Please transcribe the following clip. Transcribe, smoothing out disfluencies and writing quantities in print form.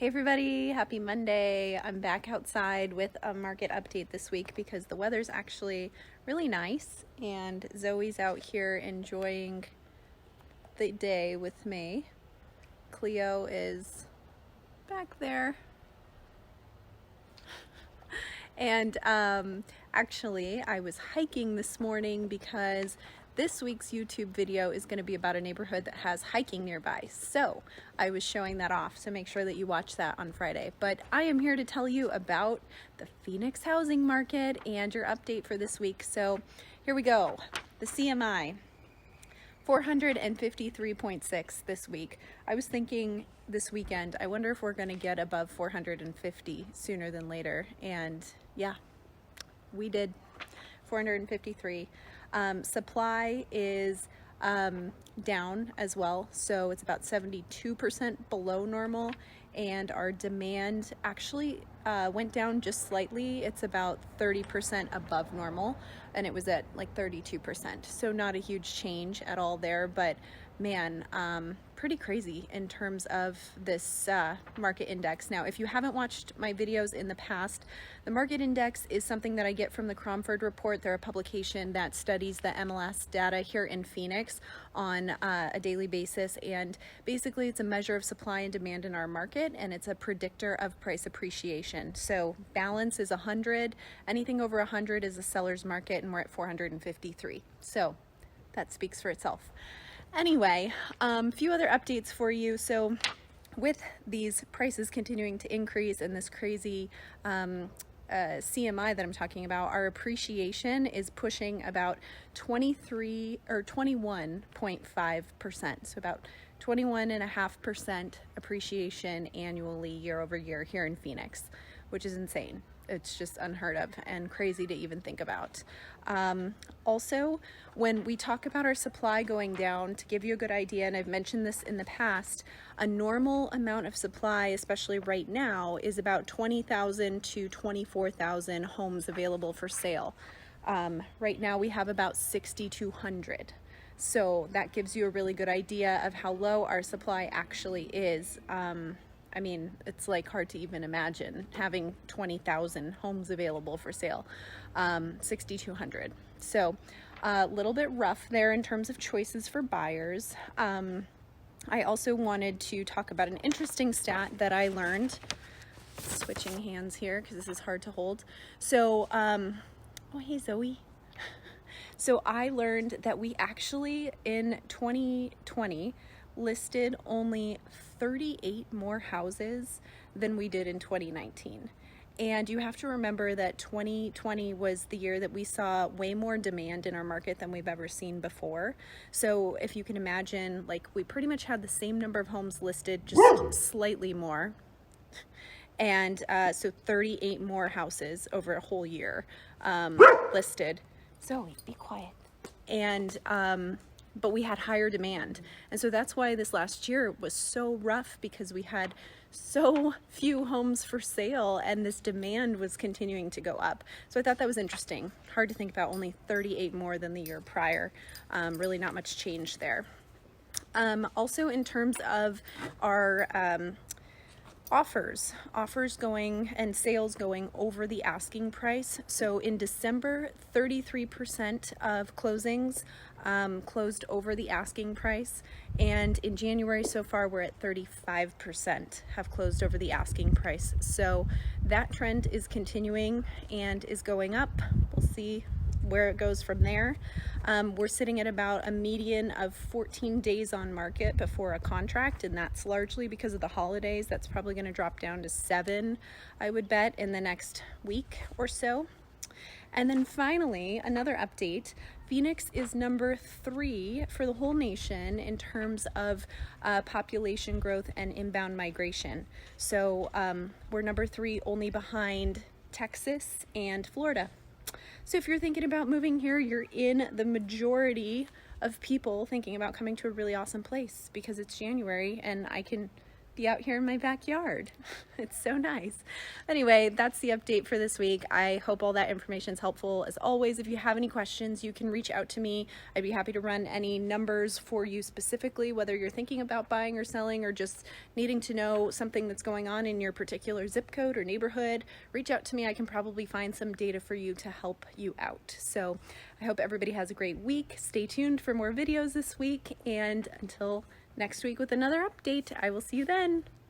Hey everybody, happy Monday. I'm back outside with a market update this week because the weather's actually really nice and Zoe's out here enjoying the day with me. Cleo is back there. And actually I was hiking this morning because this week's YouTube video is going to be about a neighborhood that has hiking nearby. So I was showing that off, so make sure that you watch that on Friday. But I am here to tell you about the Phoenix housing market and your update for this week. So here we go. The CMI, 453.6 this week. I was thinking this weekend, I wonder if we're going to get above 450 sooner than later. And yeah, we did. 453. Supply is down as well, so it's about 72% below normal, and our demand actually went down just slightly. It's about 30% above normal, and it was at like 32%, so not a huge change at all there, but man, pretty crazy in terms of this market index. Now, if you haven't watched my videos in the past, the market index is something that I get from the Cromford Report. They're a publication that studies the MLS data here in Phoenix on a daily basis, and basically it's a measure of supply and demand in our market, and it's a predictor of price appreciation. So balance is 100, anything over 100 is a seller's market, and we're at 453. So that speaks for itself. Anyway, few other updates for you. So with these prices continuing to increase and this crazy CMI that I'm talking about, our appreciation is pushing about 23 or 21.5%. So about 21.5% appreciation annually year over year here in Phoenix, which is insane. It's just unheard of and crazy to even think about. Also, when we talk about our supply going down, to give you a good idea, and I've mentioned this in the past, a normal amount of supply, especially right now, is about 20,000 to 24,000 homes available for sale. Right now we have about 6,200. So that gives you a really good idea of how low our supply actually is. I mean, it's like hard to even imagine having 20,000 homes available for sale, 6,200. So a little bit rough there in terms of choices for buyers. I also wanted to talk about an interesting stat that I learned, switching hands here because this is hard to hold. So, oh, hey Zoe. So I learned that we actually in 2020 listed only 38 more houses than we did in 2019. And you have to remember that 2020 was the year that we saw way more demand in our market than we've ever seen before. So if you can imagine, like, we pretty much had the same number of homes listed, just slightly more. And so 38 more houses over a whole year listed. Zoe, be quiet. And but we had higher demand. And so that's why this last year was so rough, because we had so few homes for sale and this demand was continuing to go up. So I thought that was interesting. Hard to think about only 38 more than the year prior. Really not much change there. Also in terms of our offers going and sales going over the asking price. So in December, 33% of closings closed over the asking price, and in January so far we're at 35% have closed over the asking price. So that trend is continuing and is going up. We'll see where it goes from there. We're sitting at about a median of 14 days on market before a contract, and that's largely because of the holidays. That's probably going to drop down to 7, I would bet, in the next week or so. And then finally, another update, Phoenix is number 3 for the whole nation in terms of population growth and inbound migration. So we're number 3 only behind Texas and Florida. So if you're thinking about moving here, you're in the majority of people thinking about coming to a really awesome place, because it's January and I can be out here in my backyard. It's so nice. Anyway, that's the update for this week. I hope all that information is helpful. As always, if you have any questions, you can reach out to me. I'd be happy to run any numbers for you specifically, whether you're thinking about buying or selling or just needing to know something that's going on in your particular zip code or neighborhood. Reach out to me. I can probably find some data for you to help you out. So I hope everybody has a great week. Stay tuned for more videos this week, and until next week with another update, I will see you then.